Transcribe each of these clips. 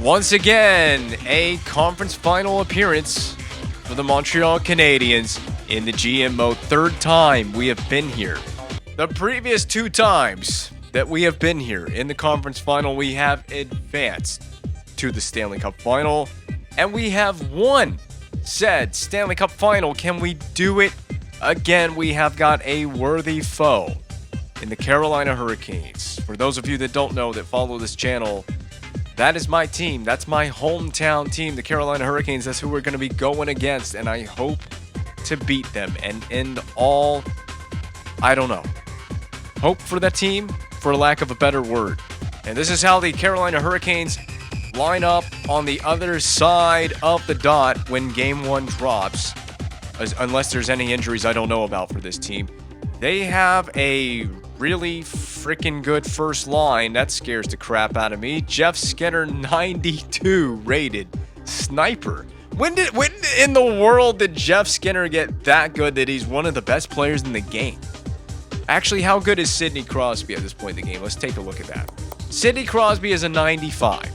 Once again, a conference final appearance for the Montreal Canadiens in the GM mode. Third time we have been here. The previous two times that we have been here in the conference final, we have advanced to the Stanley Cup final, and we have won said Stanley Cup final. Can we do it again? We have got a worthy foe in the Carolina Hurricanes. For those of you that don't know, that follow this channel, that is my team. That's my hometown team, the Carolina Hurricanes. That's who we're going to be going against, and I hope to beat them and end all, I don't know, hope for that team, for lack of a better word. And this is how the Carolina Hurricanes line up on the other side of the dot when Game 1 drops, unless there's any injuries I don't know about for this team. They have a really freaking good first line. That scares the crap out of me. Jeff Skinner, 92 rated sniper. When in the world did Jeff Skinner get that good that he's one of the best players in the game? Actually, how good is Sidney Crosby at this point in the game? Let's take a look at that. Sidney Crosby is a 95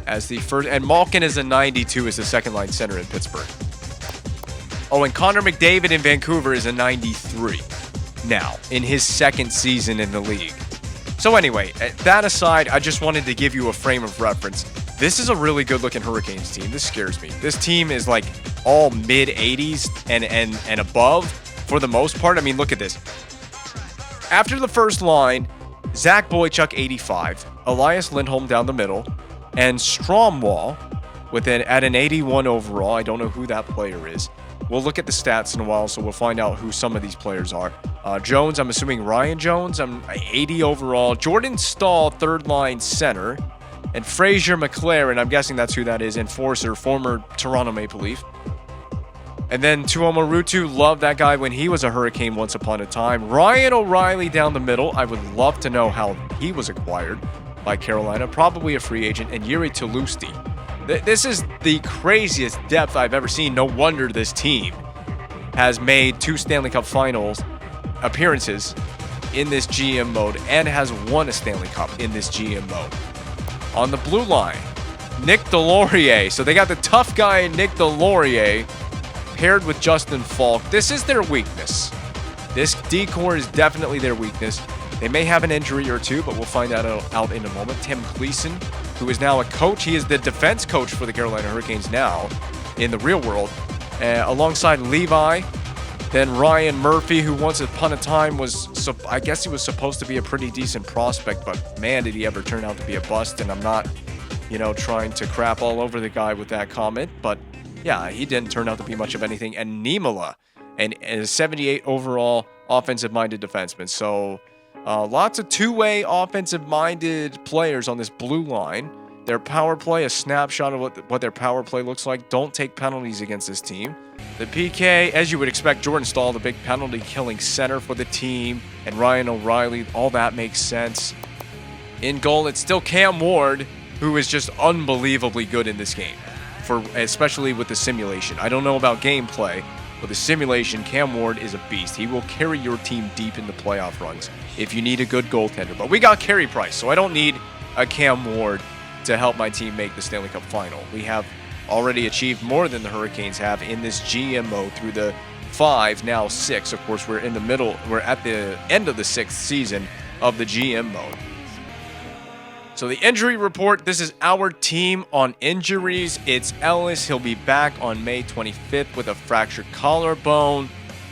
as the first, and Malkin is a 92 as the second line center in Pittsburgh. Oh, and Connor McDavid in Vancouver is a 93 now in his second season in the league. So anyway, that aside, I just wanted to give you a frame of reference. This is a really good-looking Hurricanes team. This scares me. This team is like all mid-80s and above for the most part. I mean, look at this. After the first line, Zach Boychuk, 85, Elias Lindholm down the middle, and Stromwall at an 81 overall. I don't know who that player is. We'll look at the stats in a while, so we'll find out who some of these players are. Jones, I'm assuming Ryan Jones, 80 overall. Jordan Stahl, third line center. And Fraser McLaren, I'm guessing that's who that is, enforcer, former Toronto Maple Leaf. And then Tuomo Ruutu, loved that guy when he was a Hurricane once upon a time. Ryan O'Reilly down the middle. I would love to know how he was acquired by Carolina. Probably a free agent. And Yuri Tulusti. This is the craziest depth I've ever seen. No wonder this team has made 2 Stanley Cup Finals appearances in this GM mode and has won a Stanley Cup in this GM mode. On the blue line, Nick Delorier. So they got the tough guy, Nick Delorier, paired with Justin Falk. This is their weakness. This decor is definitely their weakness. They may have an injury or two, but we'll find that out in a moment. Tim Gleason, who is now a coach. He is the defense coach for the Carolina Hurricanes now in the real world. Alongside Levi. Then Ryan Murphy, who once upon a time I guess he was supposed to be a pretty decent prospect, but man, did he ever turn out to be a bust. And I'm not, trying to crap all over the guy with that comment, but yeah, he didn't turn out to be much of anything. And Niemela, and a 78 overall offensive-minded defenseman. So lots of two-way offensive-minded players on this blue line. Their power play, a snapshot of what their power play looks like. Don't take penalties against this team. The PK, as you would expect, Jordan Stahl, the big penalty-killing center for the team, and Ryan O'Reilly, all that makes sense. In goal, it's still Cam Ward, who is just unbelievably good in this game, especially with the simulation. I don't know about gameplay, but the simulation, Cam Ward is a beast. He will carry your team deep into playoff runs if you need a good goaltender. But we got Carey Price, so I don't need a Cam Ward to help my team make the Stanley Cup final. We have already achieved more than the Hurricanes have in this GM mode through the 5, now 6. Of course, we're at the end of the 6th season of the GM mode. So the injury report, this is our team on injuries. It's Ellis. He'll be back on May 25th with a fractured collarbone.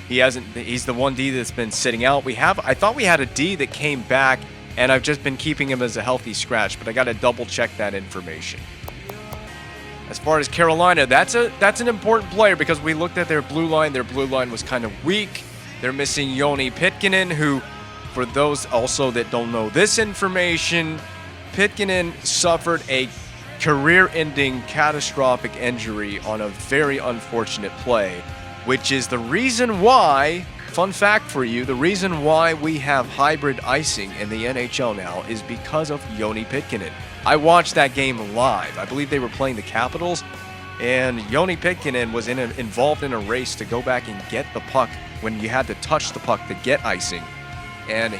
He's the one D that's been sitting out. I thought we had a D that came back, and I've just been keeping him as a healthy scratch, but I got to double check that information. As far as Carolina, that's an important player because we looked at their blue line. Their blue line was kind of weak. They're missing Joni Pitkanen, who, for those also that don't know this information, Pitkanen suffered a career-ending catastrophic injury on a very unfortunate play, which is the reason why, fun fact for you, the reason why we have hybrid icing in the NHL now is because of Joni Pitkanen. I watched that game live. I believe they were playing the Capitals, and Joni Pitkanen was involved in a race to go back and get the puck when you had to touch the puck to get icing. And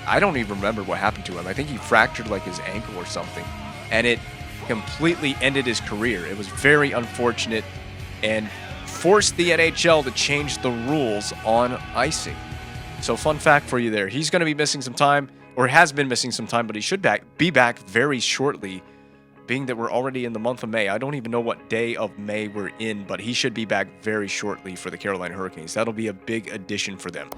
I don't even remember what happened to him. I think he fractured like his ankle or something. And completely ended his career. It was very unfortunate and forced the NHL to change the rules on icing. So fun fact for you there. He's going to be missing some time, or has been missing some time, but he should be back very shortly, being that we're already in the month of May. I don't even know what day of May we're in, but he should be back very shortly for the Carolina Hurricanes. That'll be a big addition for them.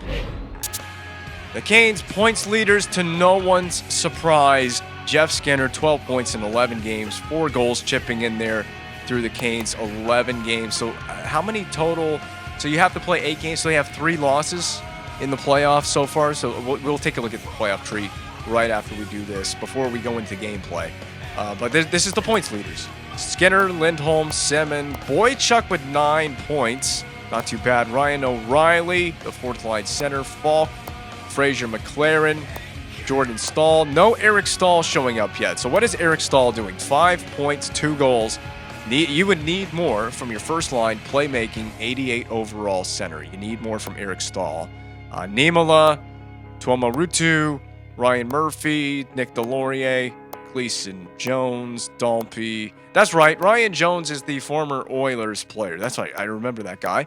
The Canes points leaders to no one's surprise. Jeff Skinner, 12 points in 11 games, 4 goals chipping in there through the Canes, 11 games. So how many total? So you have to play 8 games, so they have 3 losses in the playoffs so far. So we'll take a look at the playoff tree right after we do this, before we go into gameplay. But this is the points leaders. Skinner, Lindholm, Semin, Boychuk with 9 points. Not too bad. Ryan O'Reilly, the 4th line center. Falk, Fraser McLaren, Jordan Stahl. No Eric Stahl showing up yet. So what is Eric Stahl doing? 5 points, 2 goals. You would need more from your first line, playmaking, 88 overall center. You need more from Eric Stahl. Niemela, Tuomo Ruutu, Ryan Murphy, Nick Delorier, Gleason Jones, Dalpe. That's right, Ryan Jones is the former Oilers player. That's right, I remember that guy.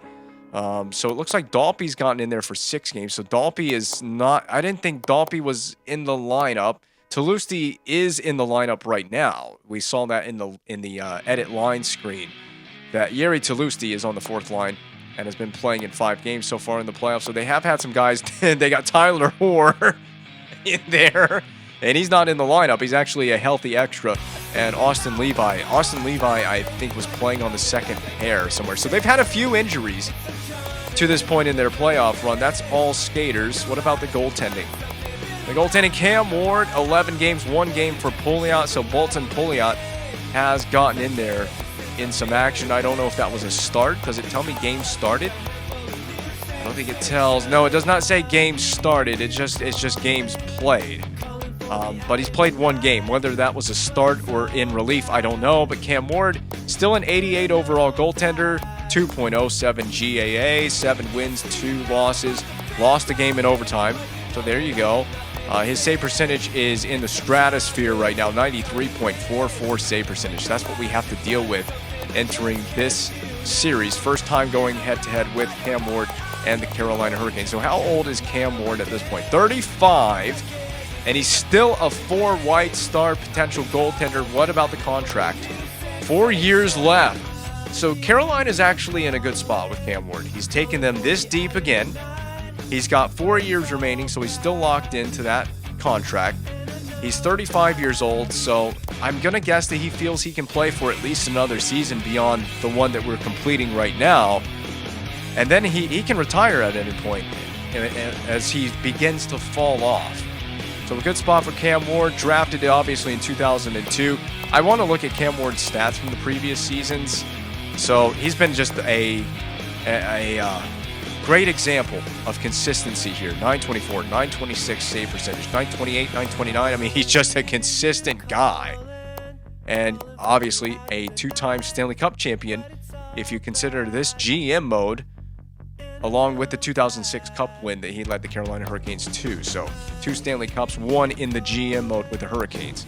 So it looks like Dalpe's gotten in there for 6 games. So Dalpe is not... I didn't think Dalpe was in the lineup. Toulouse is in the lineup right now. We saw that in the edit line screen, that Jiri Toulouse is on the 4th line and has been playing in 5 games so far in the playoffs. So they have had some guys. They got Tyler Hoare in there, and he's not in the lineup. He's actually a healthy extra. And Austin Levi. Austin Levi, I think, was playing on the second pair somewhere. So they've had a few injuries to this point in their playoff run. That's all skaters. What about the goaltending? The goaltending, Cam Ward, 11 games, 1 game for Pouliot. So Bolton Pouliot has gotten in there in some action. I don't know if that was a start. Does it tell me game started? I don't think it tells. No, it does not say game started. It's just games played. But he's played 1 game. Whether that was a start or in relief, I don't know. But Cam Ward, still an 88 overall goaltender, 2.07 GAA, 7 wins, 2 losses. Lost a game in overtime. So there you go. His save percentage is in the stratosphere right now, 93.44 save percentage. That's what we have to deal with entering this series. First time going head-to-head with Cam Ward and the Carolina Hurricanes. So how old is Cam Ward at this point? 35. And he's still a 4 White Star potential goaltender. What about the contract? 4 years left. So Carolina is actually in a good spot with Cam Ward. He's taken them this deep again. He's got 4 years remaining, so he's still locked into that contract. He's 35 years old, so I'm going to guess that he feels he can play for at least another season beyond the one that we're completing right now. And then he can retire at any point as he begins to fall off. So a good spot for Cam Ward, drafted obviously in 2002. I want to look at Cam Ward's stats from the previous seasons. So he's been just a great example of consistency here. 924, 926 save percentage, 928, 929. I mean, he's just a consistent guy. And obviously a 2-time Stanley Cup champion if you consider this GM mode, along with the 2006 Cup win that he led the Carolina Hurricanes to. So 2 Stanley Cups, 1 in the GM mode with the Hurricanes.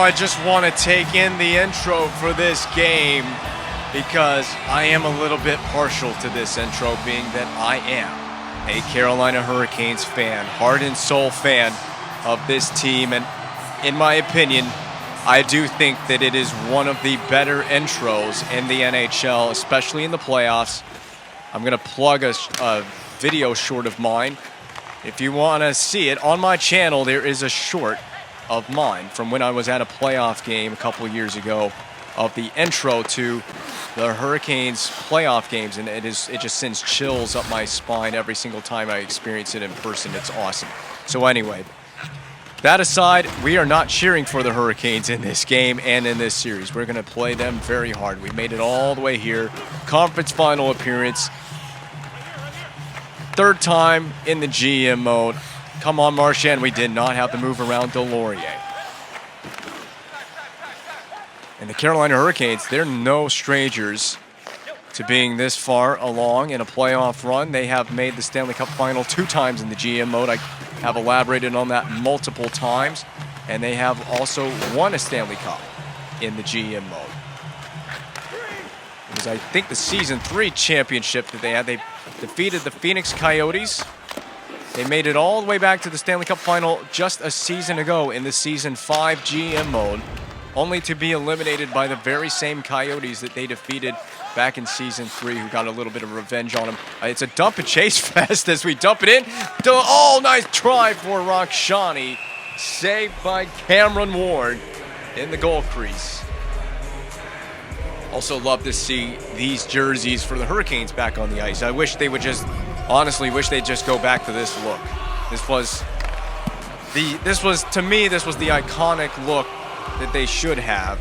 I just want to take in the intro for this game because I am a little bit partial to this intro, being that I am a Carolina Hurricanes fan, heart and soul fan of this team. And in my opinion, I do think that it is one of the better intros in the NHL, especially in the playoffs. I'm going to plug a video short of mine If you want to see it, on my channel, there is a short of mine from when I was at a playoff game a couple of years ago of the intro to the Hurricanes playoff games, and it just sends chills up my spine every single time I experience it in person. It's awesome. So anyway, that aside, we are not cheering for the Hurricanes in this game and in this series. We're going to play them very hard. We made it all the way here. Conference final appearance. Third time in the GM mode. Come on, Marchand. We did not have to move around Delorier. And the Carolina Hurricanes, they're no strangers to being this far along in a playoff run. They have made the Stanley Cup final 2 times in the GM mode. I have elaborated on that multiple times. And they have also won a Stanley Cup in the GM mode. It was, I think, the Season 3 championship that they had. They defeated the Phoenix Coyotes. They made it all the way back to the Stanley Cup final just a season ago in the Season 5 GM mode, only to be eliminated by the very same Coyotes that they defeated back in Season 3, who got a little bit of revenge on them. It's a dump and chase fest as we dump it in. Oh, nice try for Rakshani. Saved by Cameron Ward in the goal crease. Also love to see these jerseys for the Hurricanes back on the ice. I wish they would just, honestly, wish they'd just go back to this look. This was the iconic look that they should have.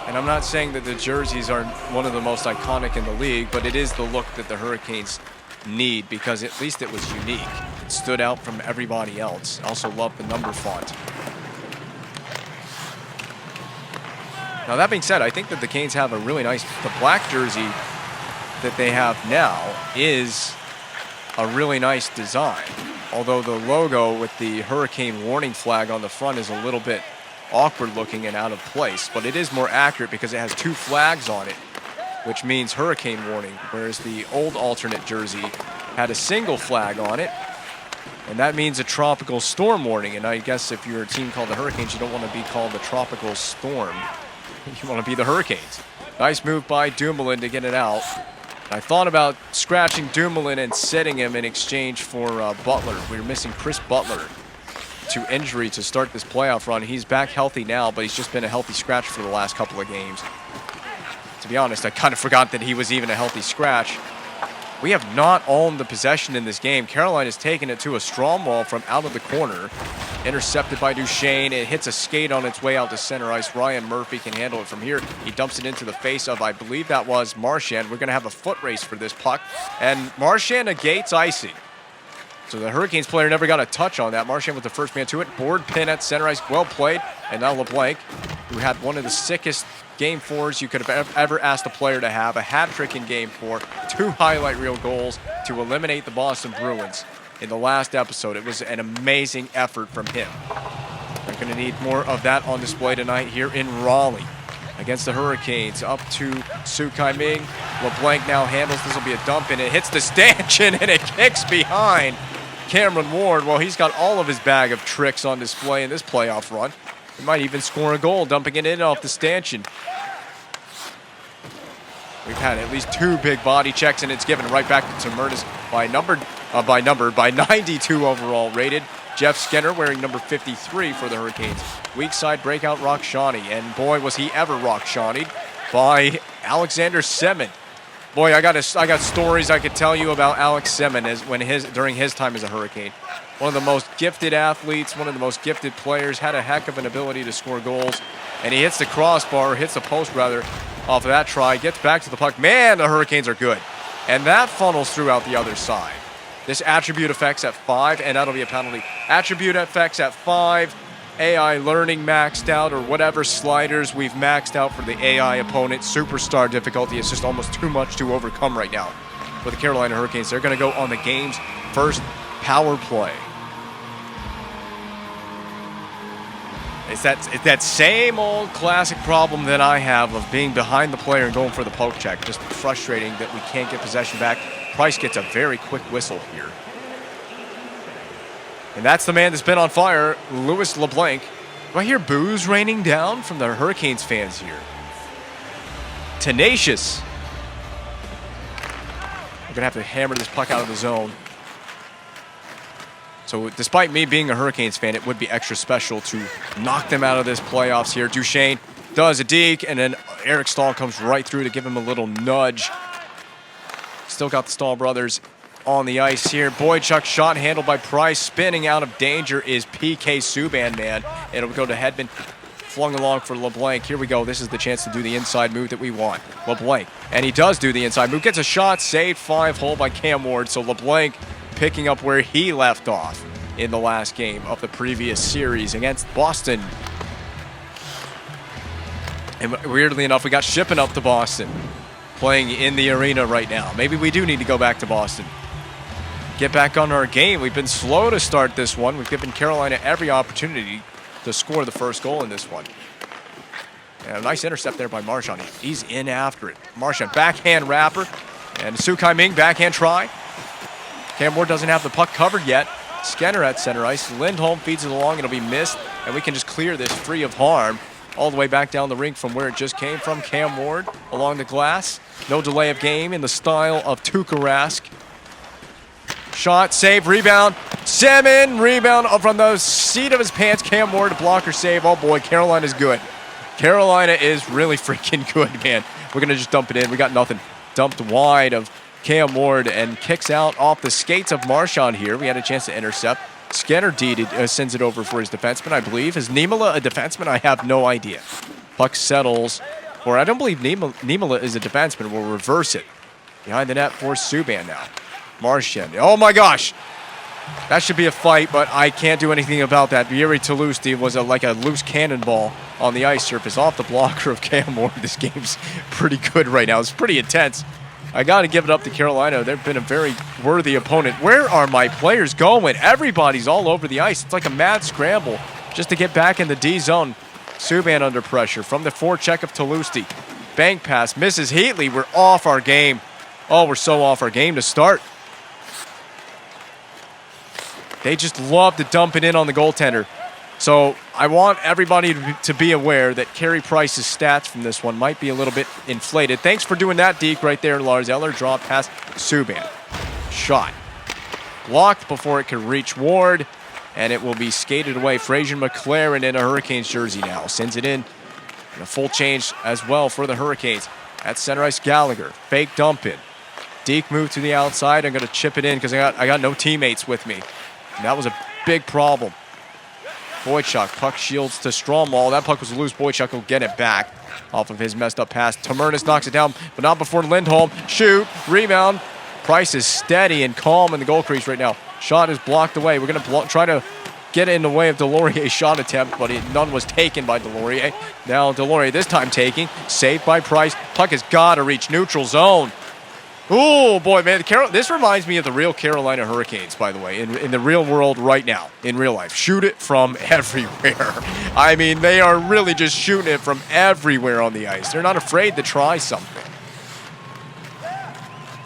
And I'm not saying that the jerseys are one of the most iconic in the league, but it is the look that the Hurricanes need, because at least it was unique. It stood out from everybody else. I also love the number font. Now, that being said, I think that the Canes have a really nice, the black jersey that they have now is a really nice design. Although the logo with the hurricane warning flag on the front is a little bit awkward looking and out of place, but it is more accurate because it has 2 flags on it, which means hurricane warning, whereas the old alternate jersey had a single flag on it, and that means a tropical storm warning. And I guess if you're a team called the Hurricanes, you don't want to be called the tropical storm. You want to be the Hurricanes. Nice move by Dumoulin to get it out. I thought about scratching Dumoulin and setting him in exchange for Butler. We were missing Chris Butler to injury to start this playoff run. He's back healthy now, but he's just been a healthy scratch for the last couple of games. To be honest, I kind of forgot that he was even a healthy scratch. We have not owned the possession in this game. Carolina's taken it to a strong ball from out of the corner. Intercepted by Duchesne. It hits a skate on its way out to center ice. Ryan Murphy can handle it from here. He dumps it into the face of, I believe that was Marchand. We're going to have a foot race for this puck. And Marchand negates icing. So the Hurricanes player never got a touch on that. Marchand was the first man to it. Board pin at center ice. Well played. And now LeBlanc, who had one of the sickest Game 4s you could have ever asked a player to have. A hat trick in Game 4. 2 highlight reel goals to eliminate the Boston Bruins in the last episode. It was an amazing effort from him. We're going to need more of that on display tonight here in Raleigh against the Hurricanes. Up to Su Kai Ming. LeBlanc now handles. This will be a dump, and it hits the stanchion, and it kicks behind Cameron Ward. Well, he's got all of his bag of tricks on display in this playoff run. He might even score a goal, dumping it in off the stanchion. We've had at least 2 big body checks, and it's given right back to Murtis by 92 overall rated. Jeff Skinner wearing number 53 for the Hurricanes. Weak side breakout Rakshani, and boy was he ever Rakshani'd by Alexander Semin. Boy, I got stories I could tell you about Alex Semin during his time as a Hurricane. One of the most gifted athletes, one of the most gifted players, had a heck of an ability to score goals, and he hits the crossbar, or hits the post rather, off of that try, gets back to the puck. Man, the Hurricanes are good. And that funnels through out the other side. This attribute effects at 5, and that'll be a penalty. Attribute effects at 5. AI learning maxed out, or whatever sliders we've maxed out for the AI opponent. Superstar difficulty is just almost too much to overcome right now. For the Carolina Hurricanes, they're going to go on the game's first power play. It's that same old classic problem that I have of being behind the player and going for the poke check. Just frustrating that we can't get possession back. Price gets a very quick whistle here. And that's the man that's been on fire, Louis LeBlanc. Do I hear boos raining down from the Hurricanes fans here? Tenacious. We're going to have to hammer this puck out of the zone. So despite me being a Hurricanes fan, it would be extra special to knock them out of this playoffs here. Duchesne does a deke, and then Eric Stahl comes right through to give him a little nudge. Still got the Stahl brothers on the ice here. Boychuk shot handled by Price. Spinning out of danger is PK Subban, man. It'll go to Hedman. Flung along for LeBlanc. Here we go. This is the chance to do the inside move that we want. LeBlanc. And he does do the inside move. Gets a shot. Saved 5-hole by Cam Ward. So LeBlanc picking up where he left off in the last game of the previous series against Boston. And weirdly enough, we got Shippen up to Boston, playing in the arena right now. Maybe we do need to go back to Boston. Get back on our game. We've been slow to start this one. We've given Carolina every opportunity to score the first goal in this one. And a nice intercept there by Marchand. He's in after it. Marchand, backhand wrapper. And Su Kai Ming, backhand try. Cam Ward doesn't have the puck covered yet. Skenner at center ice. Lindholm feeds it along. It'll be missed. And we can just clear this free of harm all the way back down the rink from where it just came from. Cam Ward along the glass. No delay of game in the style of Tuukka Rask. Shot, save, rebound. Salmon, rebound from the seat of his pants. Cam Ward, blocker save. Oh boy, Carolina's good. Carolina is really freaking good, man. We're going to just dump it in. We got nothing. Dumped wide of Cam Ward and kicks out off the skates of Marchand here. We had a chance to intercept. Skenner sends it over for his defenseman, I believe. Is Niemela a defenseman? I have no idea. Puck settles. Or I don't believe Niemela is a defenseman. We'll reverse it. Behind the net for Subban now. Marchand. Oh my gosh. That should be a fight, but I can't do anything about that. Yuri Toulouse was like a loose cannonball on the ice surface off the blocker of Cam Ward. This game's pretty good right now. It's pretty intense. I got to give it up to Carolina. They've been a very worthy opponent. Where are my players going? Everybody's all over the ice. It's like a mad scramble just to get back in the D zone. Subban under pressure from the forecheck of Toulouse. Bank pass misses Heatley. We're off our game. Oh, we're so off our game to start. They just love to dump it in on the goaltender. So I want everybody to be aware that Carey Price's stats from this one might be a little bit inflated. Thanks for doing that, Deke, right there, Lars Eller. Draw past Subban. Shot. Blocked before it could reach Ward, and it will be skated away. Fraser McLaren in a Hurricanes jersey now. Sends it in. And a full change as well for the Hurricanes. At center ice, Gallagher. Fake dump in. Deke moved to the outside. I'm going to chip it in because I got no teammates with me. And that was a big problem. Boychuk, puck shields to Stromwall. That puck was loose. Boychuk will get it back off of his messed up pass. Tamernis knocks it down, but not before Lindholm. Shoot, rebound. Price is steady and calm in the goal crease right now. Shot is blocked away. We're going to try to get in the way of Deslauriers's shot attempt, but none was taken by Deslauriers. Now Deslauriers this time taking. Saved by Price. Puck has got to reach neutral zone. Oh, boy, man. This reminds me of the real Carolina Hurricanes, by the way, in the real world right now, in real life. Shoot it from everywhere. I mean, they are really just shooting it from everywhere on the ice. They're not afraid to try something.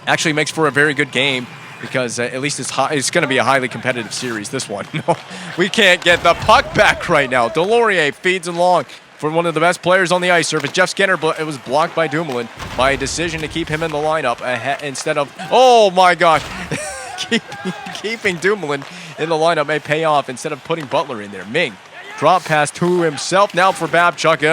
Actually makes for a very good game because at least it's going to be a highly competitive series, this one. No, we can't get the puck back right now. Deslauriers feeds along for one of the best players on the ice surface. Jeff Skinner, it was blocked by Dumoulin by a decision to keep him in the lineup instead of, oh my gosh, keeping Dumoulin in the lineup may pay off instead of putting Butler in there. Ming, drop pass to himself now for Babchuk.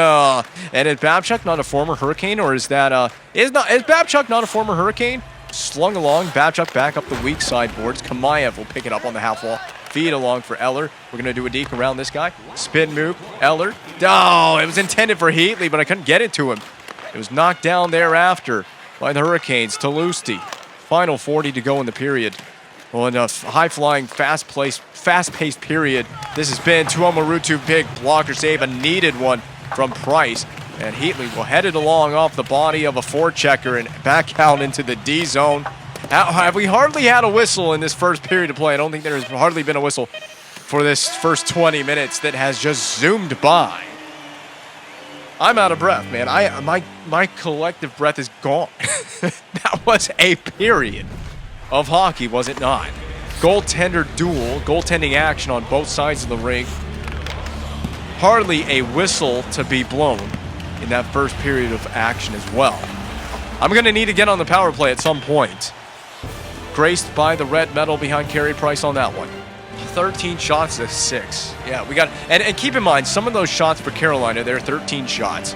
And is Babchuk not a former Hurricane, or is that, is Babchuk not a former Hurricane? Slung along, Babchuk back up the weak side boards. Kamayev will pick it up on the half wall. Feed along for Eller. We're going to do a deke around this guy. Spin move. Eller. Oh, it was intended for Heatley, but I couldn't get it to him. It was knocked down thereafter by the Hurricanes. Toulouse. Final 40 to go in the period. Well, enough high-flying, fast-paced period. This has been Tuomarutu, big blocker save, a needed one from Price. And Heatley will head it along off the body of a forechecker and back out into the D zone. Have we hardly had a whistle in this first period of play? I don't think there has hardly been a whistle for this first 20 minutes that has just zoomed by. I'm out of breath, man. My collective breath is gone. That was a period of hockey, was it not? Goaltender duel, goaltending action on both sides of the rink. Hardly a whistle to be blown in that first period of action as well. I'm going to need to get on the power play at some point. Graced by the red medal behind Carey Price on that one. 13 shots to 6. Yeah, we got, and keep in mind, some of those shots for Carolina, their 13 shots,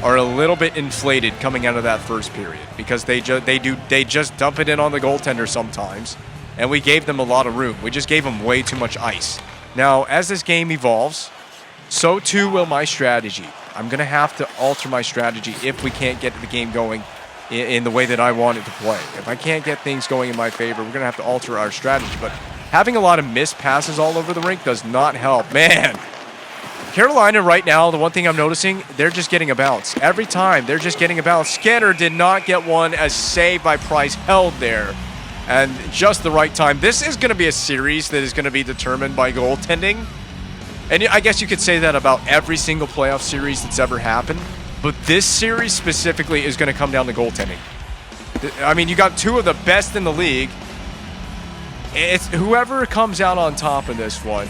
are a little bit inflated coming out of that first period because they just dump it in on the goaltender sometimes, and we gave them a lot of room. We just gave them way too much ice. Now, as this game evolves, so too will my strategy. I'm going to have to alter my strategy if we can't get the game going in the way that I want it to play. If I can't get things going in my favor, we're going to have to alter our strategy. But having a lot of missed passes all over the rink does not help. Man, Carolina right now, the one thing I'm noticing, they're just getting a bounce. Every time, they're just getting a bounce. Skinner did not get one as saved by Price, held there. And just the right time. This is going to be a series that is going to be determined by goaltending. And I guess you could say that about every single playoff series that's ever happened. But this series specifically is going to come down to goaltending. I mean, you got two of the best in the league. It's whoever comes out on top in this one,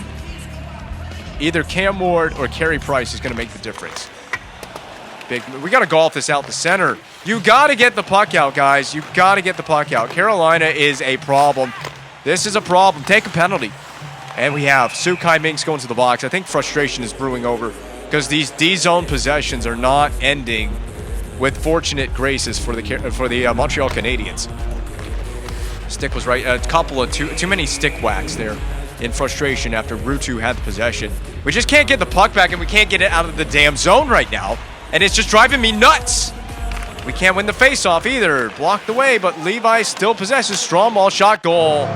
either Cam Ward or Carey Price is going to make the difference. We got to golf this out the center. You got to get the puck out, guys. You got to get the puck out. Carolina is a problem. This is a problem. Take a penalty. And we have Sukai Minks going to the box. I think frustration is brewing over because these D-zone possessions are not ending with fortunate graces for the Montreal Canadiens. Stick was right. A couple of too many stick whacks there in frustration after Ruutu had the possession. We just can't get the puck back, and we can't get it out of the damn zone right now. And it's just driving me nuts. We can't win the face-off either. Blocked away, but Levi still possesses. Strong ball shot, goal.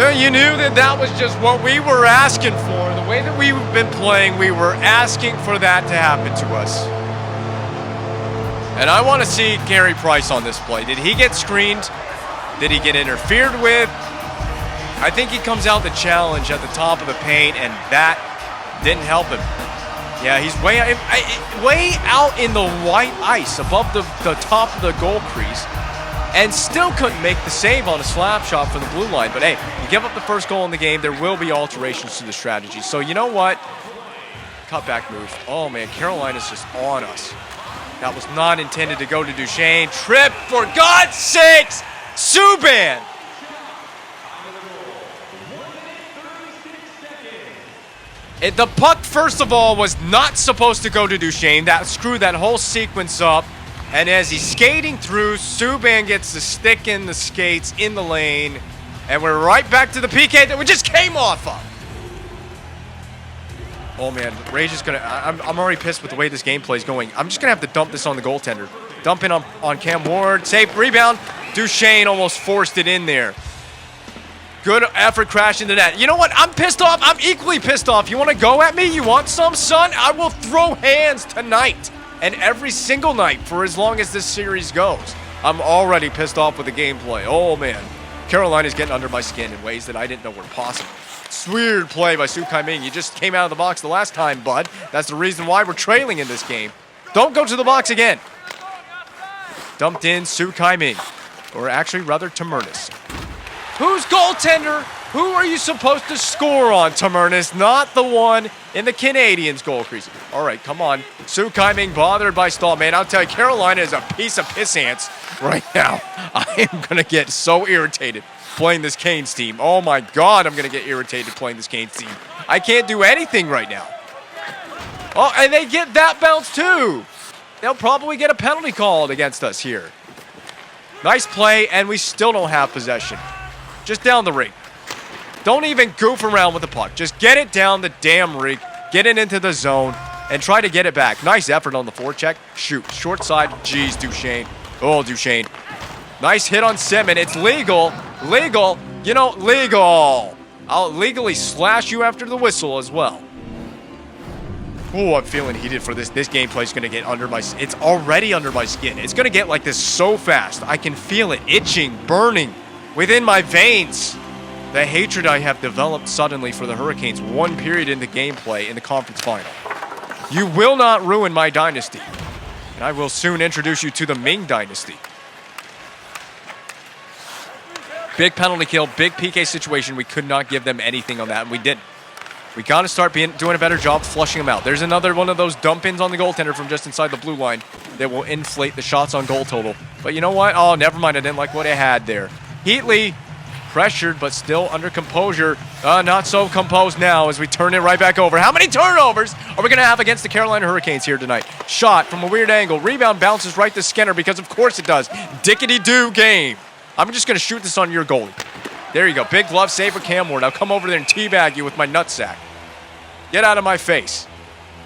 You knew that was just what we were asking for. The way that we've been playing, we were asking for that to happen to us. And I want to see Carey Price on this play. Did he get screened? Did he get interfered with? I think he comes out the challenge at the top of the paint, and that didn't help him. Yeah, he's way out in the white ice above the top of the goal crease. And still couldn't make the save on a slap shot from the blue line. But hey, you give up the first goal in the game, there will be alterations to the strategy. So you know what? Cutback move. Oh man, Carolina's just on us. That was not intended to go to Duchesne. Trip, for God's sakes! Subban! The puck, first of all, was not supposed to go to Duchesne. That screwed that whole sequence up. And as he's skating through, Subban gets the stick in the skates in the lane. And we're right back to the PK that we just came off of. Oh, man. Rage is going to... I'm already pissed with the way this gameplay is going. I'm just going to have to dump this on the goaltender. Dump in on Cam Ward. Safe rebound. Duchesne almost forced it in there. Good effort crashing the net. You know what? I'm pissed off. I'm equally pissed off. You want to go at me? You want some, son? I will throw hands tonight. And every single night for as long as this series goes. I'm already pissed off with the gameplay. Oh, man. Carolina's getting under my skin in ways that I didn't know were possible. It's weird play by Sukai Ming. You just came out of the box the last time, bud. That's the reason why we're trailing in this game. Don't go to the box again. Dumped in Sukai Ming. Or actually, rather, Tamernis. Who's goaltender? Who are you supposed to score on, Tamernis? Not the one in the Canadiens' goal crease. All right, come on. Sukai Ming bothered by Stahl. Man, I'll tell you, Carolina is a piece of piss ants right now. I am going to get so irritated playing this Canes team. Oh, my God, I'm going to get irritated playing this Canes team. I can't do anything right now. Oh, and they get that bounce, too. They'll probably get a penalty called against us here. Nice play, and we still don't have possession. Just down the rink. Don't even goof around with the puck. Just get it down the damn rink, get it into the zone, and try to get it back. Nice effort on the forecheck. Shoot. Short side. Jeez, Duchesne. Oh, Duchesne. Nice hit on Simmons. It's legal. Legal. You know, legal. I'll legally slash you after the whistle as well. Oh, I'm feeling heated for this. This gameplay is going to get under my... It's already under my skin. It's going to get like this so fast. I can feel it itching, burning within my veins. The hatred I have developed suddenly for the Hurricanes one period in the gameplay in the conference final. You will not ruin my dynasty. And I will soon introduce you to the Ming dynasty. Big penalty kill, big PK situation. We could not give them anything on that, and we didn't. We got to start doing a better job flushing them out. There's another one of those dump-ins on the goaltender from just inside the blue line that will inflate the shots on goal total. But you know what? Oh, never mind. I didn't like what I had there. Heatley pressured, but still under composure. Not so composed now as we turn it right back over. How many turnovers are we going to have against the Carolina Hurricanes here tonight? Shot from a weird angle. Rebound bounces right to Skinner because of course it does. Dickety-doo game. I'm just going to shoot this on your goalie. There you go. Big glove save for Cam Ward. I'll come over there and teabag you with my nutsack. Get out of my face.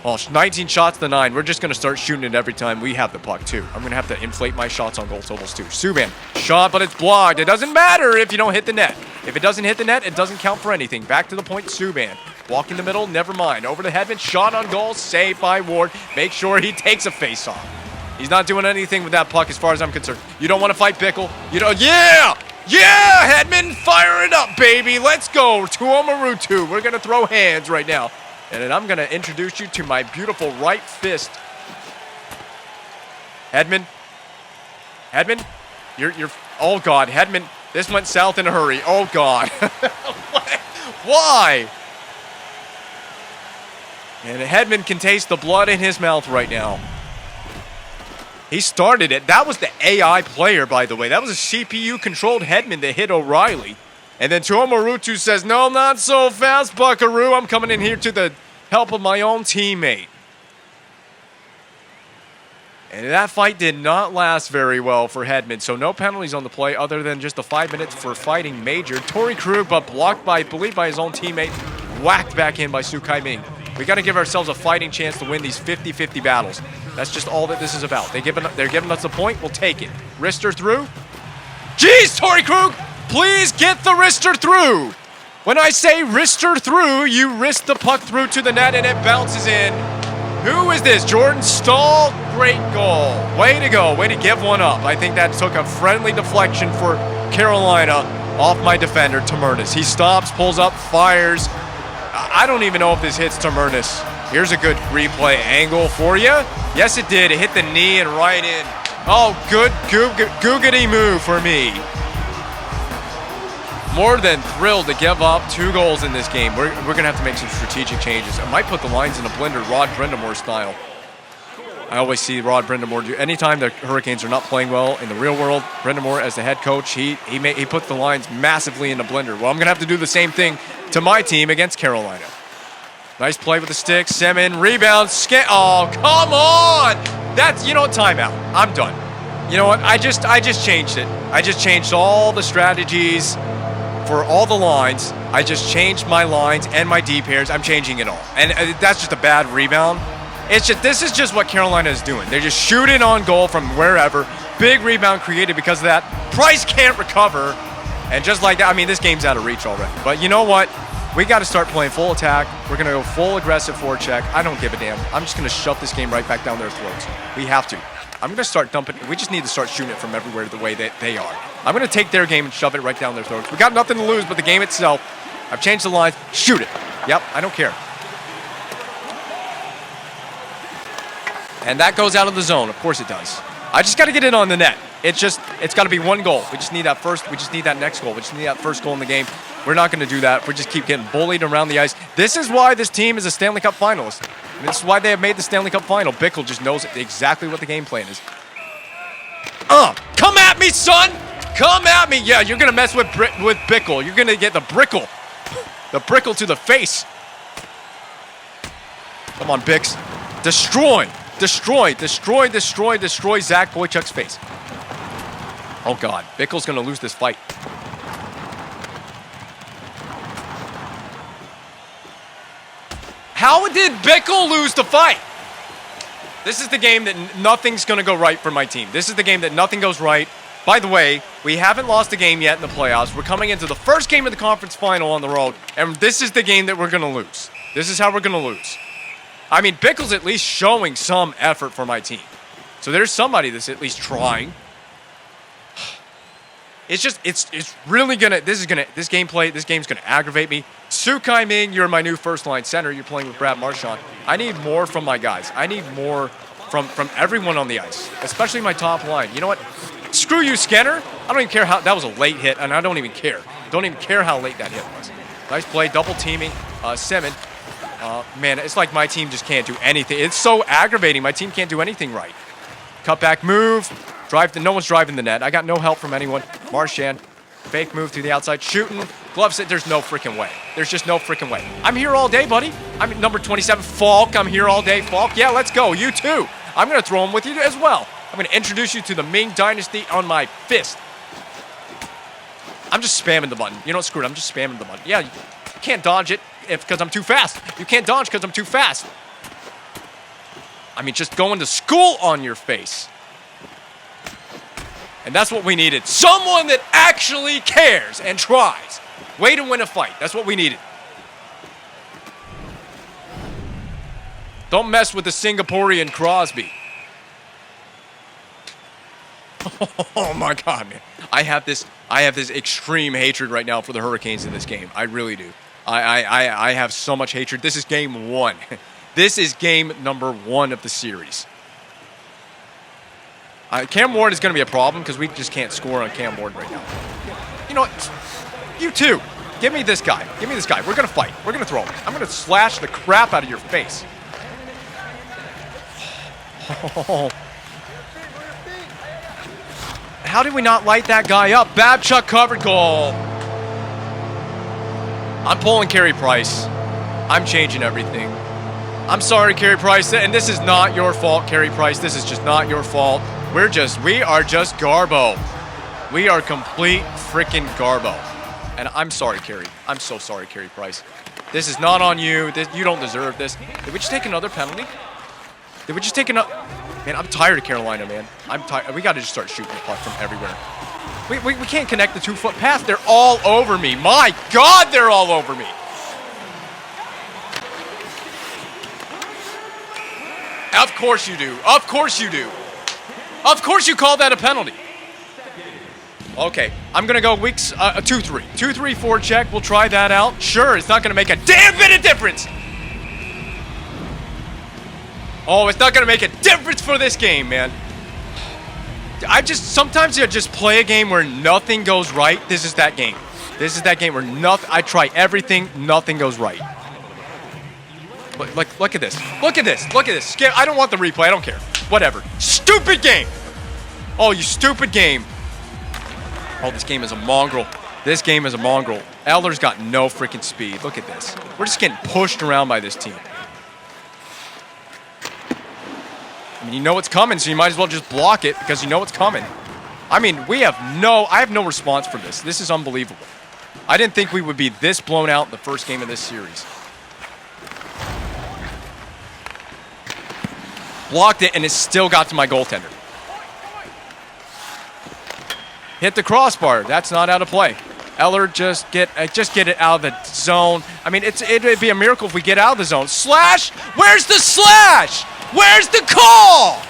Well, 19 shots to 9. We're just going to start shooting it every time we have the puck, too. I'm going to have to inflate my shots on goal totals, too. Subban, shot, but it's blocked. It doesn't matter if you don't hit the net. If it doesn't hit the net, it doesn't count for anything. Back to the point, Subban. Walk in the middle, never mind. Over to Hedman, shot on goal, saved by Ward. Make sure he takes a face-off. He's not doing anything with that puck as far as I'm concerned. You don't want to fight Bickle. You don't, yeah! Yeah, Hedman, fire it up, baby. Let's go. Tuomarutu. We're going to throw hands right now. And then I'm going to introduce you to my beautiful right fist. Hedman. Hedman. You're, oh, God. Hedman, this went south in a hurry. Oh, God. Why? And Hedman can taste the blood in his mouth right now. He started it. That was the AI player, by the way. That was a CPU-controlled Hedman that hit O'Reilly. And then Tuomarutu says, no, not so fast, buckaroo. I'm coming in here to the help of my own teammate. And that fight did not last very well for Hedman. So no penalties on the play other than just the 5 minutes for fighting Major. Torrey Krug, but blocked by, I believe, by his own teammate. Whacked back in by Su Kai Ming. We got to give ourselves a fighting chance to win these 50-50 battles. That's just all that this is about. They're giving us a point. We'll take it. Wrister through. Jeez, Torrey Krug! Please get the wrister through. When I say wrister through, you wrist the puck through to the net and it bounces in. Who is this? Jordan Stahl? Great goal. Way to go. Way to give one up. I think that took a friendly deflection for Carolina off my defender, Tamernis. He stops, pulls up, fires. I don't even know if this hits Tamernis. Here's a good replay angle for you. Yes, it did. It hit the knee and right in. Oh, good googity move for me. More than thrilled to give up 2 goals in this game. We're going to have to make some strategic changes. I might put the lines in a blender, Rod Brindamore style. I always see Rod Brindamore do. Anytime the Hurricanes are not playing well in the real world, Brindamore, as the head coach, he puts the lines massively in the blender. Well, I'm going to have to do the same thing to my team against Carolina. Nice play with the stick. Semin, rebound, oh, come on! That's, you know what, timeout. I'm done. You know what, I just changed it. I just changed all the strategies for all the lines. I just changed my lines and my D pairs. I'm changing it all. And that's just a bad rebound. This is just what Carolina is doing. They're just shooting on goal from wherever. Big rebound created because of that. Price can't recover. And just like that, I mean, this game's out of reach already. But you know what? We got to start playing full attack. We're going to go full aggressive forecheck. I don't give a damn. I'm just going to shove this game right back down their throats. We have to. I'm going to start dumping. We just need to start shooting it from everywhere the way that they are. I'm going to take their game and shove it right down their throats. We got nothing to lose but the game itself. I've changed the lines. Shoot it. Yep, I don't care. And that goes out of the zone. Of course it does. I just got to get it on the net. It's got to be 1 goal. We just need that first. We just need that next goal. We just need that first goal in the game. We're not going to do that. We just keep getting bullied around the ice. This is why this team is a Stanley Cup finalist. I mean, this is why they have made the Stanley Cup final. Bickle just knows exactly what the game plan is. Come at me, son! Come at me! Yeah, you're going to mess with Bickle. You're going to get the brickle. The brickle to the face. Come on, Bix. Destroy. Destroy Zach Boychuk's face. Oh, God. Bickle's going to lose this fight. How did Bickle lose the fight? This is the game that nothing's going to go right for my team. This is the game that nothing goes right. By the way, we haven't lost a game yet in the playoffs. We're coming into the first game of the conference final on the road, and this is the game that we're going to lose. This is how we're going to lose. I mean, Bickle's at least showing some effort for my team. So there's somebody that's at least trying. It's really gonna, this game's gonna aggravate me. Su Kai Ming, you're my new first line center. You're playing with Brad Marchand. I need more from my guys. I need more from everyone on the ice, especially my top line. You know what? Screw you, Skinner. I don't even care how, that was a late hit, and I don't even care. Don't even care how late that hit was. Nice play, double teaming, Semin. Man, it's like my team just can't do anything. It's so aggravating. My team can't do anything right. Cut back move. No one's driving the net. I got no help from anyone. Marchand. Fake move to the outside. Shooting. Gloves it. There's no freaking way. There's just no freaking way. I'm here all day, buddy. I'm number 27, Falk. I'm here all day, Falk. Yeah, let's go. You too. I'm going to throw him with you as well. I'm going to introduce you to the Ming Dynasty on my fist. I'm just spamming the button. You know what? Screw it. I'm just spamming the button. Yeah, you can't dodge it because I'm too fast. You can't dodge because I'm too fast. I mean, just going to school on your face. And that's what we needed. Someone that actually cares and tries. Way to win a fight. That's what we needed. Don't mess with the Singaporean Crosby. Oh my God, man. I have this extreme hatred right now for the Hurricanes in this game. I really do. I have so much hatred. This is game 1. This is game number 1 of the series. Cam Ward is going to be a problem because we just can't score on Cam Ward right now. You know what? You too. Give me this guy. Give me this guy. We're going to fight. We're going to throw him. I'm going to slash the crap out of your face. Oh. How did we not light that guy up? Babchuk covered goal. I'm pulling Carey Price. I'm changing everything. I'm sorry, Carey Price, and this is not your fault, Carey Price. This is just not your fault. We are just garbo. We are complete freaking garbo. And I'm sorry, Carey. I'm so sorry, Carey Price. This is not on you. You don't deserve this. Did we just take another penalty? Did we just take another? Man, I'm tired of Carolina, man. I'm tired. We got to just start shooting the puck from everywhere. We can't connect the 2-foot pass. They're all over me. My God, they're all over me. Of course you do. Of course you do. Of course you call that a penalty. Okay, I'm going to go weeks 2-3. 2-3-4 check. We'll try that out. Sure, it's not going to make a damn bit of difference. Oh, it's not going to make a difference for this game, man. Sometimes you just play a game where nothing goes right. This is that game. This is that game where I try everything, nothing goes right. Look at this. Look at this. Look at this. I don't want the replay. I don't care. Whatever. Stupid game. Oh, you stupid game. Oh, this game is a mongrel. This game is a mongrel. Eller's got no freaking speed. Look at this. We're just getting pushed around by this team. I mean, you know it's coming, so you might as well just block it because you know it's coming. I mean, I have no response for this. This is unbelievable. I didn't think we would be this blown out in the first game of this series. Blocked it, and it still got to my goaltender. Hit the crossbar. That's not out of play. Eller, just get it out of the zone. I mean, it'd be a miracle if we get out of the zone. Slash? Where's the slash? Where's the call?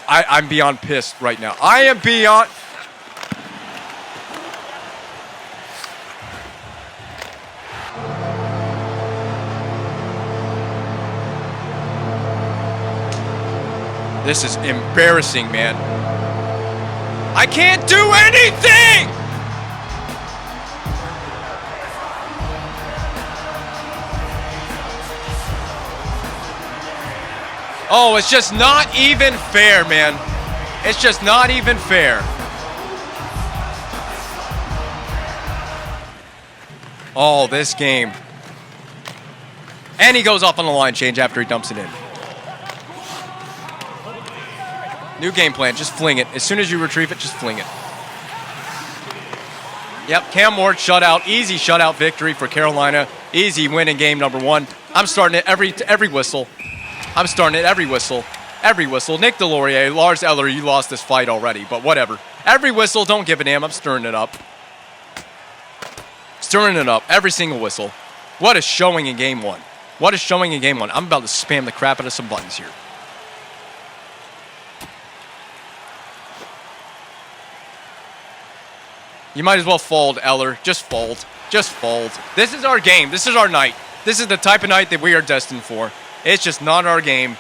I'm beyond pissed right now. I am beyond... This is embarrassing, man. I can't do anything! Oh, it's just not even fair, man. It's just not even fair. Oh, this game. And he goes off on the line change after he dumps it in. New game plan, just fling it. As soon as you retrieve it, just fling it. Yep, Cam Ward shutout. Easy shutout victory for Carolina. Easy win in game number 1. I'm starting it every whistle. I'm starting it every whistle. Every whistle. Nick Delorier, Lars Eller, you lost this fight already, but whatever. Every whistle, don't give a damn. I'm stirring it up. Stirring it up. Every single whistle. What a showing in game 1. What a showing in game 1. I'm about to spam the crap out of some buttons here. You might as well fold, Eller. Just fold. Just fold. This is our game. This is our night. This is the type of night that we are destined for. It's just not our game.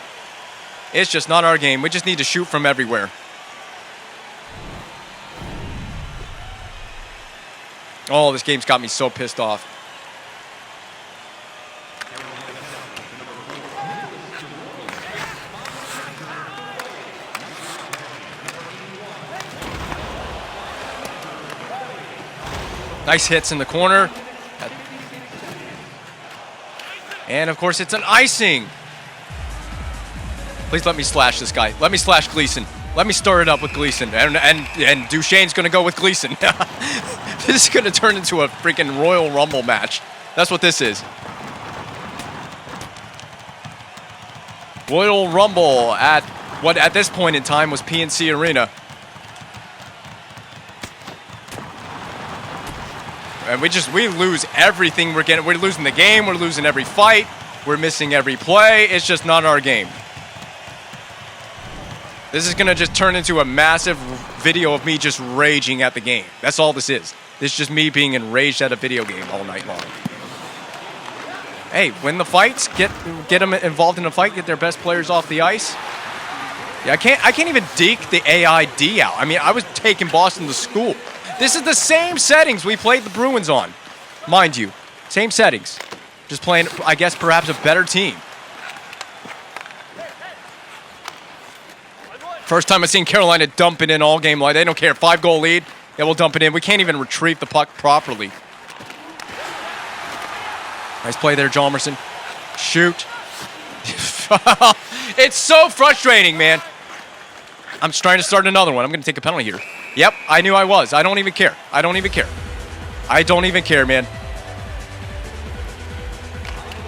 It's just not our game. We just need to shoot from everywhere. Oh, this game's got me so pissed off. Nice hits in the corner. And, of course, it's an icing. Please let me slash this guy. Let me slash Gleason. Let me start it up with Gleason. And Duchesne's going to go with Gleason. This is going to turn into a freaking Royal Rumble match. That's what this is. Royal Rumble at what at this point in time was PNC Arena. And we lose everything we're getting. We're losing the game. We're losing every fight. We're missing every play. It's just not our game. This is going to just turn into a massive video of me just raging at the game. That's all this is. This is just me being enraged at a video game all night long. Hey, win the fights. Get them involved in a fight. Get their best players off the ice. Yeah, I can't even deke the AID out. I mean, I was taking Boston to school. This is the same settings we played the Bruins on. Mind you, same settings. Just playing, I guess, perhaps a better team. First time I've seen Carolina dump it in all game long. They don't care. 5-goal lead. Yeah, we'll dump it in. We can't even retrieve the puck properly. Nice play there, Jalmerson. Shoot. It's so frustrating, man. I'm trying to start another one. I'm going to take a penalty here. Yep, I knew I was. I don't even care. I don't even care. I don't even care, man.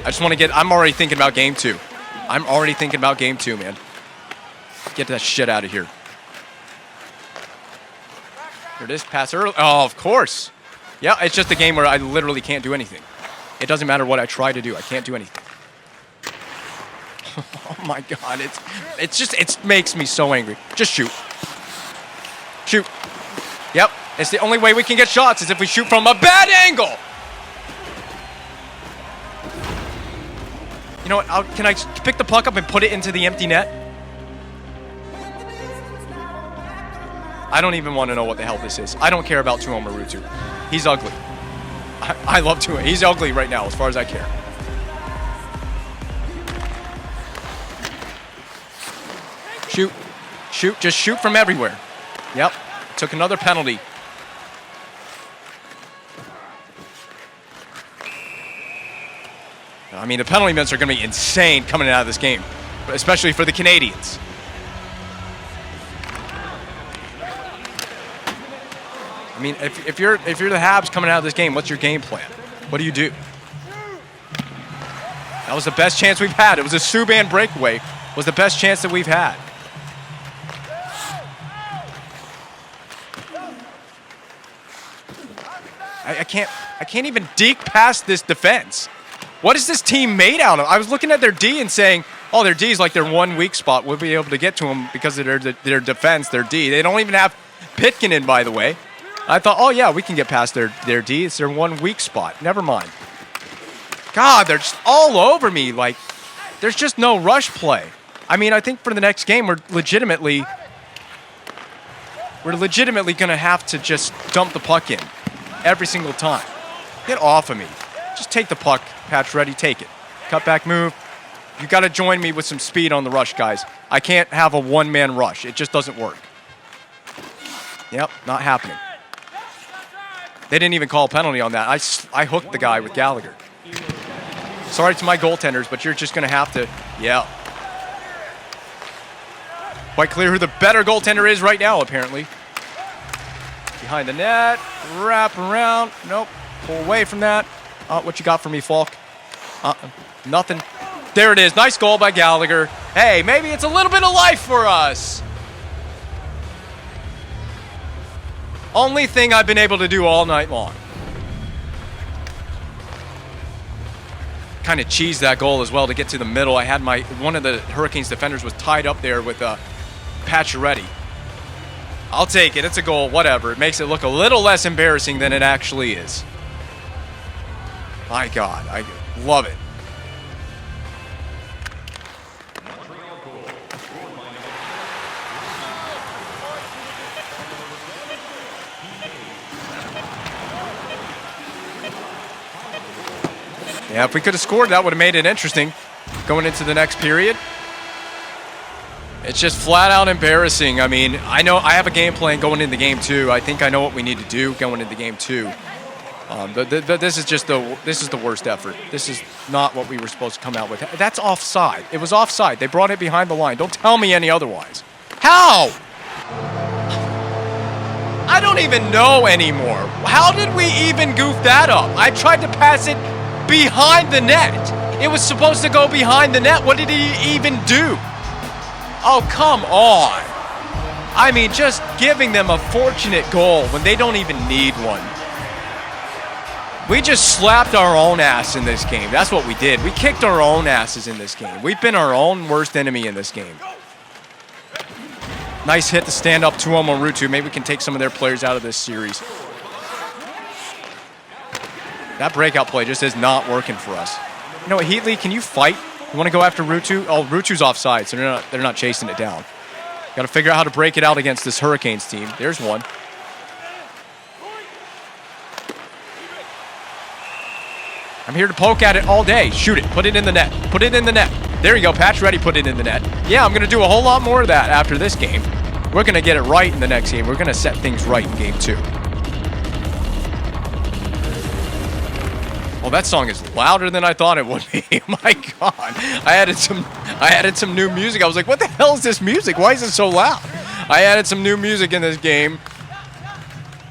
I just want to get... I'm already thinking about game 2. I'm already thinking about game 2, man. Get that shit out of here. Here it is. Pass early. Oh, of course. Yeah, it's just a game where I literally can't do anything. It doesn't matter what I try to do. I can't do anything. Oh, my God. It makes me so angry. Just shoot. Shoot. Yep. It's the only way we can get shots is if we shoot from a bad angle. You know what? Can I pick the puck up and put it into the empty net? I don't even want to know what the hell this is. I don't care about Tuomo Ruutu. He's ugly. I love Tuomo. He's ugly right now as far as I care. Shoot. Shoot. Just shoot from everywhere. Yep. Took another penalty. I mean, the penalty minutes are going to be insane coming out of this game, especially for the Canadiens. I mean, if you're the Habs coming out of this game, what's your game plan? What do you do? That was the best chance we've had. It was a Subban breakaway. Was the best chance that we've had. I can't even deke past this defense. What is this team made out of? I was looking at their D and saying, oh, their D is like their one weak spot. We'll be able to get to them because of their defense, their D. They don't even have Pitkin, by the way. I thought, oh, yeah, we can get past their D. It's their one weak spot. Never mind. God, they're just all over me. Like, there's just no rush play. I mean, I think for the next game, we're legitimately going to have to just dump the puck in every single time. Get off of me. Just take the puck. Patch ready. Take it. Cut back move. You got to join me with some speed on the rush, guys. I can't have a one-man rush. It just doesn't work. Yep, not happening. They didn't even call a penalty on that. I hooked the guy with Gallagher. Sorry to my goaltenders, but you're just going to have to, yeah. Quite clear who the better goaltender is right now, apparently. Behind the net, wrap around. Nope, pull away from that. What you got for me, Falk? Nothing. There it is. Nice goal by Gallagher. Hey, maybe it's a little bit of life for us. Only thing I've been able to do all night long. Kind of cheesed that goal as well to get to the middle. I had one of the Hurricanes defenders was tied up there with Pacioretty. I'll take it. It's a goal. Whatever. It makes it look a little less embarrassing than it actually is. My God, I love it. Yeah, if we could have scored, that would have made it interesting going into the next period. It's just flat out embarrassing. I mean, I know I have a game plan going into game 2. I think I know what we need to do going into game 2. This is the worst effort. This is not what we were supposed to come out with. That's offside. It was offside. They brought it behind the line. Don't tell me any otherwise. How? I don't even know anymore. How did we even goof that up? I tried to pass it behind the net. It was supposed to go behind the net. What did he even do? Oh, come on. I mean, just giving them a fortunate goal when they don't even need one. We just slapped our own ass in this game. That's what we did. We kicked our own asses in this game. We've been our own worst enemy in this game. Nice hit to stand up to Rutu. Maybe we can take some of their players out of this series. That breakout play just is not working for us. You know what, Heatley, can you fight? You want to go after Rutu? Oh, Rutu's offside, so they're not chasing it down. Got to figure out how to break it out against this Hurricanes team. There's one. I'm here to poke at it all day. Shoot it. Put it in the net. Put it in the net. There you go. Patch ready. Put it in the net. Yeah, I'm going to do a whole lot more of that after this game. We're going to get it right in the next game. We're going to set things right in game 2. Oh, that song is louder than I thought it would be. My God. I added some new music. I was like, what the hell is this music? Why is it so loud? I added some new music in this game.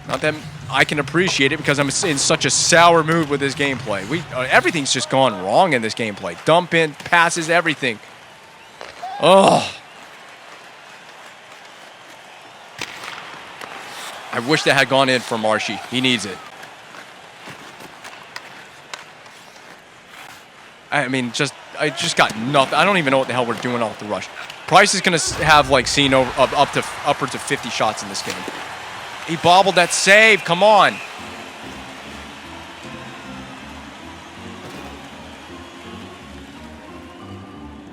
Not that I can appreciate it because I'm in such a sour mood with this gameplay. Everything's just gone wrong in this gameplay. Dump in, passes, everything. Oh. I wish that had gone in for Marshy. He needs it. I mean, I just got nothing. I don't even know what the hell we're doing off the rush. Price is going to have, like, seen upwards of 50 shots in this game. He bobbled that save. Come on.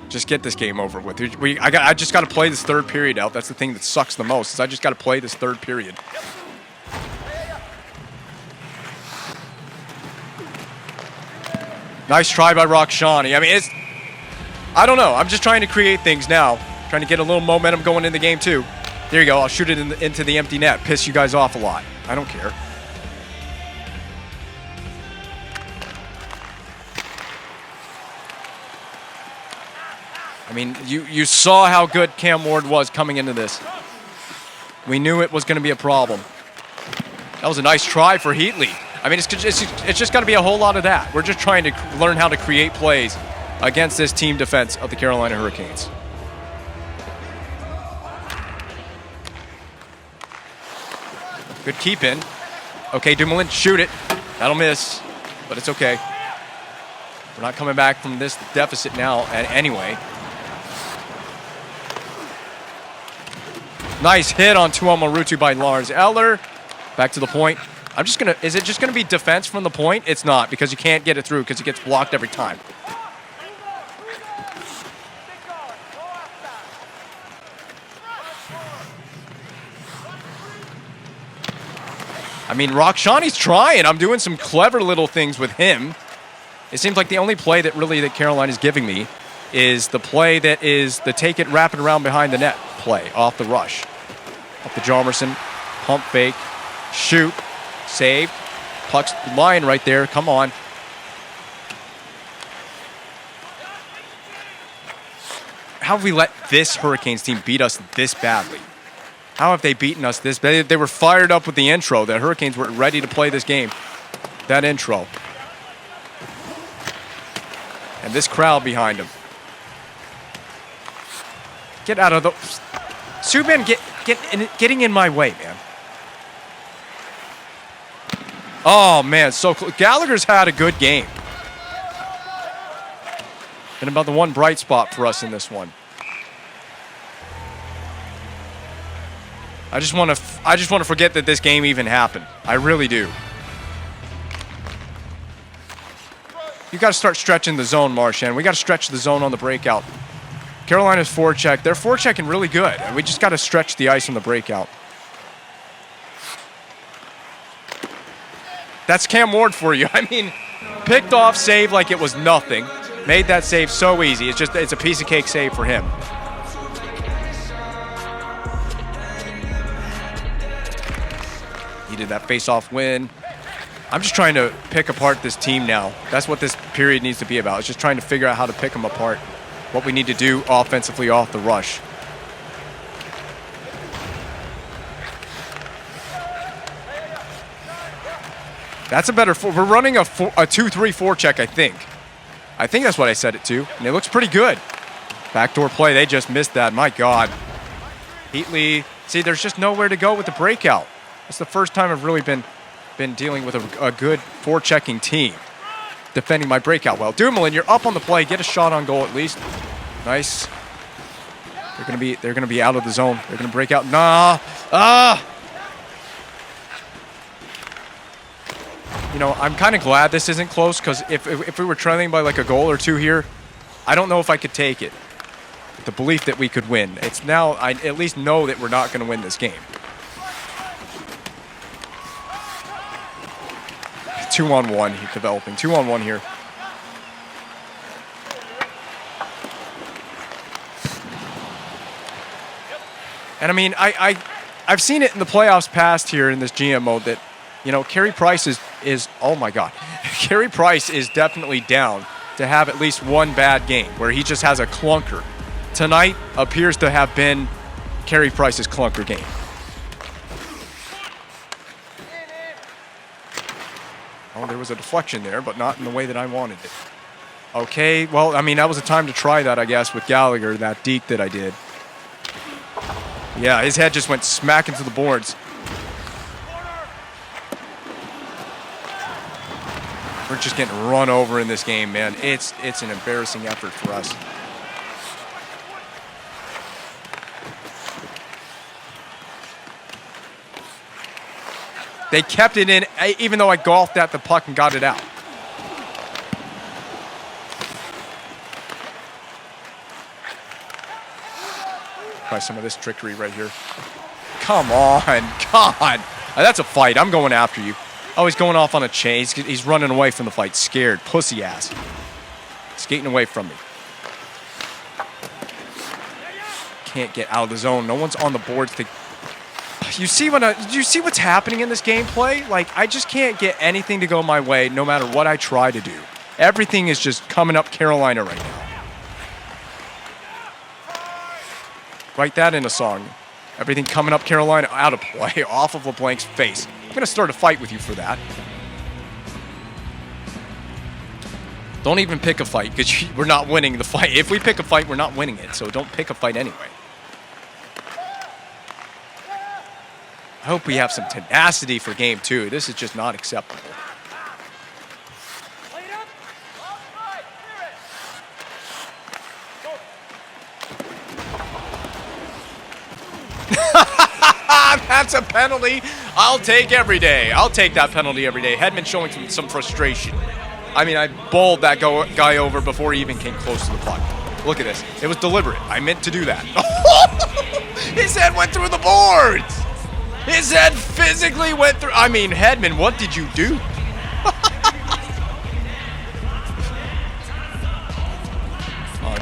Just get this game over with. I just got to play this third period out. That's the thing that sucks the most. Is I just got to play this third period. Nice try by Rakshani. I mean, I don't know. I'm just trying to create things now. Trying to get a little momentum going in the game, too. There you go. I'll shoot it into the empty net. Piss you guys off a lot. I don't care. I mean, you saw how good Cam Ward was coming into this. We knew it was going to be a problem. That was a nice try for Heatley. I mean, it's just got to be a whole lot of that. We're just trying to learn how to create plays against this team defense of the Carolina Hurricanes. Good keep in. Okay, Dumoulin, shoot it. That'll miss, but it's okay. We're not coming back from this deficit now anyway. Nice hit on Tuomo-Ruutu by Lars Eller. Back to the point. Is it just gonna be defense from the point? It's not, because you can't get it through because it gets blocked every time. I mean, Rakshani's trying. I'm doing some clever little things with him. It seems like the only play that Carolina's giving me is the play that is the take it, wrap it around behind the net play off the rush. Up to Jarmerson, pump fake, shoot, saved. Puck's lying right there. Come on. How have we let this Hurricanes team beat us this badly? How have they beaten us this badly? They were fired up with the intro. The Hurricanes were ready to play this game. That intro. And this crowd behind them. Get out of the... Subban, getting in my way, man. Oh, man, so close. Gallagher's had a good game. Been about the one bright spot for us in this one. I just want to forget that this game even happened. I really do. You got to start stretching the zone, Marchand. We got to stretch the zone on the breakout. Carolina's forecheck. They're forechecking really good. We just got to stretch the ice on the breakout. That's Cam Ward for you. I mean, picked off save like it was nothing. Made that save so easy. It's a piece of cake save for him. He did that face-off win. I'm just trying to pick apart this team now. That's what this period needs to be about. It's just trying to figure out how to pick them apart. What we need to do offensively off the rush. That's a better... We're running a 2-3-4 check, I think. I think that's what I set it to. And it looks pretty good. Backdoor play. They just missed that. My God. Heatley. See, there's just nowhere to go with the breakout. It's the first time I've really been dealing with a good forechecking team. Defending my breakout well. Dumoulin, you're up on the play. Get a shot on goal at least. Nice. They're gonna be out of the zone. They're gonna break out. Nah. You know, I'm kind of glad this isn't close, because if we were trailing by like a goal or two here, I don't know if I could take it. The belief that we could win. It's now, I at least know that we're not going to win this game. 2-on-1 developing. 2-on-1 here. And I mean, I've seen it in the playoffs past here in this GM mode that, you know, Carey Price is oh my God. Carey Price is definitely down to have at least one bad game where he just has a clunker. Tonight appears to have been Carey Price's clunker game. Oh, there was a deflection there, but not in the way that I wanted it. Okay, well, I mean, that was a time to try that, I guess, with Gallagher, that deke that I did. Yeah, his head just went smack into the boards. We're just getting run over in this game, man. It's an embarrassing effort for us. They kept it in, even though I golfed at the puck and got it out. Try some of this trickery right here. Come on, God. That's a fight. I'm going after you. Oh, he's going off on a chase. He's running away from the fight. Scared. Pussy ass. Skating away from me. Can't get out of the zone. No one's on the boards to... You see what's happening in this gameplay? Like, I just can't get anything to go my way no matter what I try to do. Everything is just coming up Carolina right now. Write that in a song. Everything coming up Carolina, out of play, off of LeBlanc's face. I'm going to start a fight with you for that. Don't even pick a fight, because we're not winning the fight. If we pick a fight, we're not winning it, so don't pick a fight anyway. I hope we have some tenacity for game 2. This is just not acceptable. That's a penalty I'll take every day. I'll take that penalty every day. Hedman showing some frustration. I mean, I bowled that guy over before he even came close to the puck. Look at this. It was deliberate. I meant to do that. His head went through the boards. His head physically went through. I mean, Hedman, what did you do?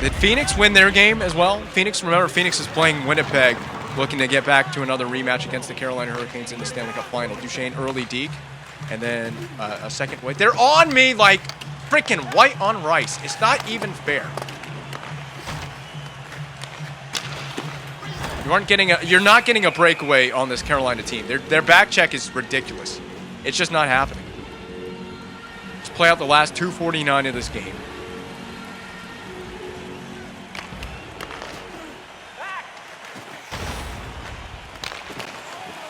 Did Phoenix win their game as well? Remember, Phoenix is playing Winnipeg, looking to get back to another rematch against the Carolina Hurricanes in the Stanley Cup Final. Duchesne early deke, and then a second white. They're on me like freaking white on rice. It's not even fair. You're not getting a breakaway on this Carolina team. Their back check is ridiculous. It's just not happening. Let's play out the last 2:49 of this game.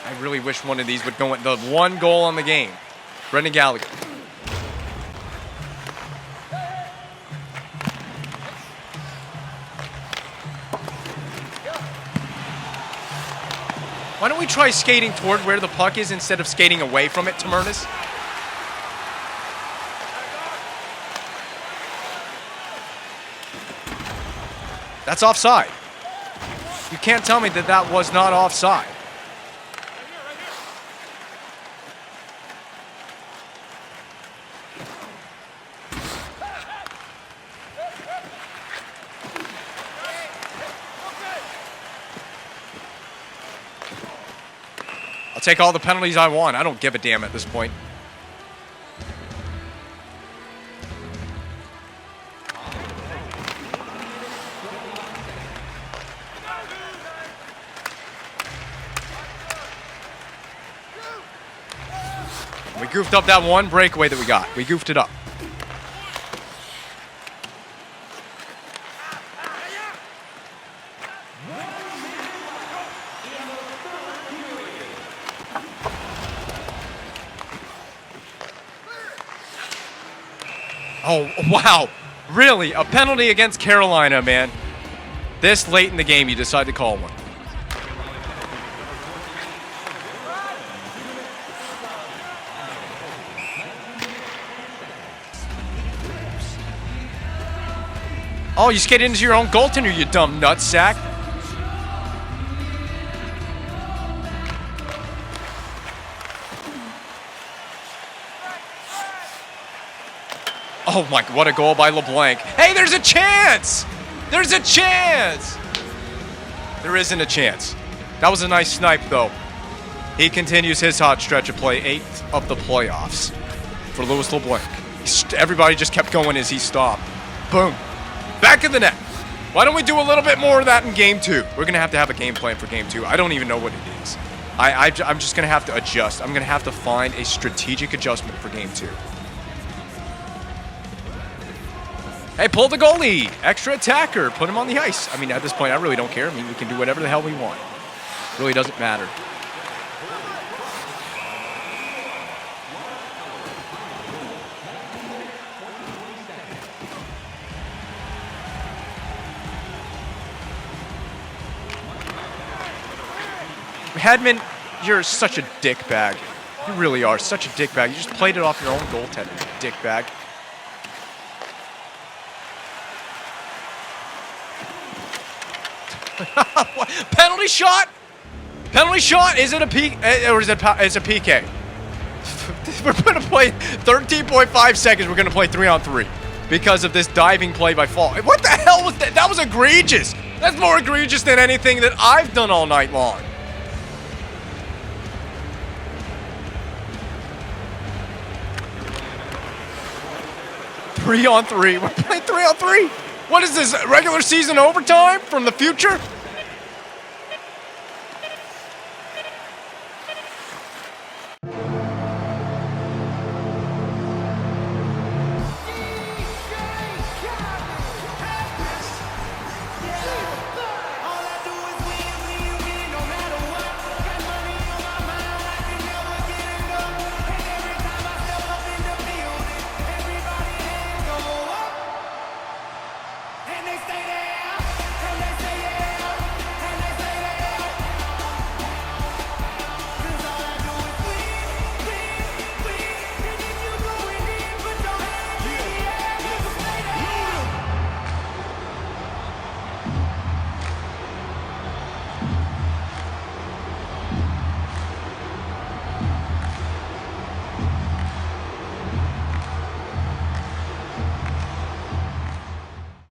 I really wish one of these would go in. The one goal on the game. Brendan Gallagher. Why don't we try skating toward where the puck is instead of skating away from it, Tamurnas? That's offside. You can't tell me that that was not offside. I'll take all the penalties I want. I don't give a damn at this point. We goofed up that one breakaway that we got. We goofed it up. Oh, wow. Really? A penalty against Carolina, man. This late in the game, you decide to call one. Oh, you skate into your own goaltender, you dumb nutsack. Oh my, what a goal by LeBlanc. Hey, there's a chance! There's a chance! There isn't a chance. That was a nice snipe, though. He continues his hot stretch of play, 8th of the playoffs for Louis LeBlanc. Everybody just kept going as he stopped. Boom. Back of the net. Why don't we do a little bit more of that in Game 2? We're going to have a game plan for Game 2. I don't even know what it is. I'm just going to have to adjust. I'm going to have to find a strategic adjustment for Game 2. Hey, pull the goalie. Extra attacker. Put him on the ice. I mean, at this point, I really don't care. I mean, we can do whatever the hell we want. It really doesn't matter. Hedman, you're such a dickbag. You really are such a dickbag. You just played it off your own goaltender, dickbag. Penalty shot? Penalty shot? Is it a P or is it a PK? We're going to play 13.5 seconds. We're going to play 3-on-3 because of this diving play by Fall. What the hell was that? That was egregious. That's more egregious than anything that I've done all night long. Three on three. We're playing 3-on-3. What is this? Regular season overtime from the future?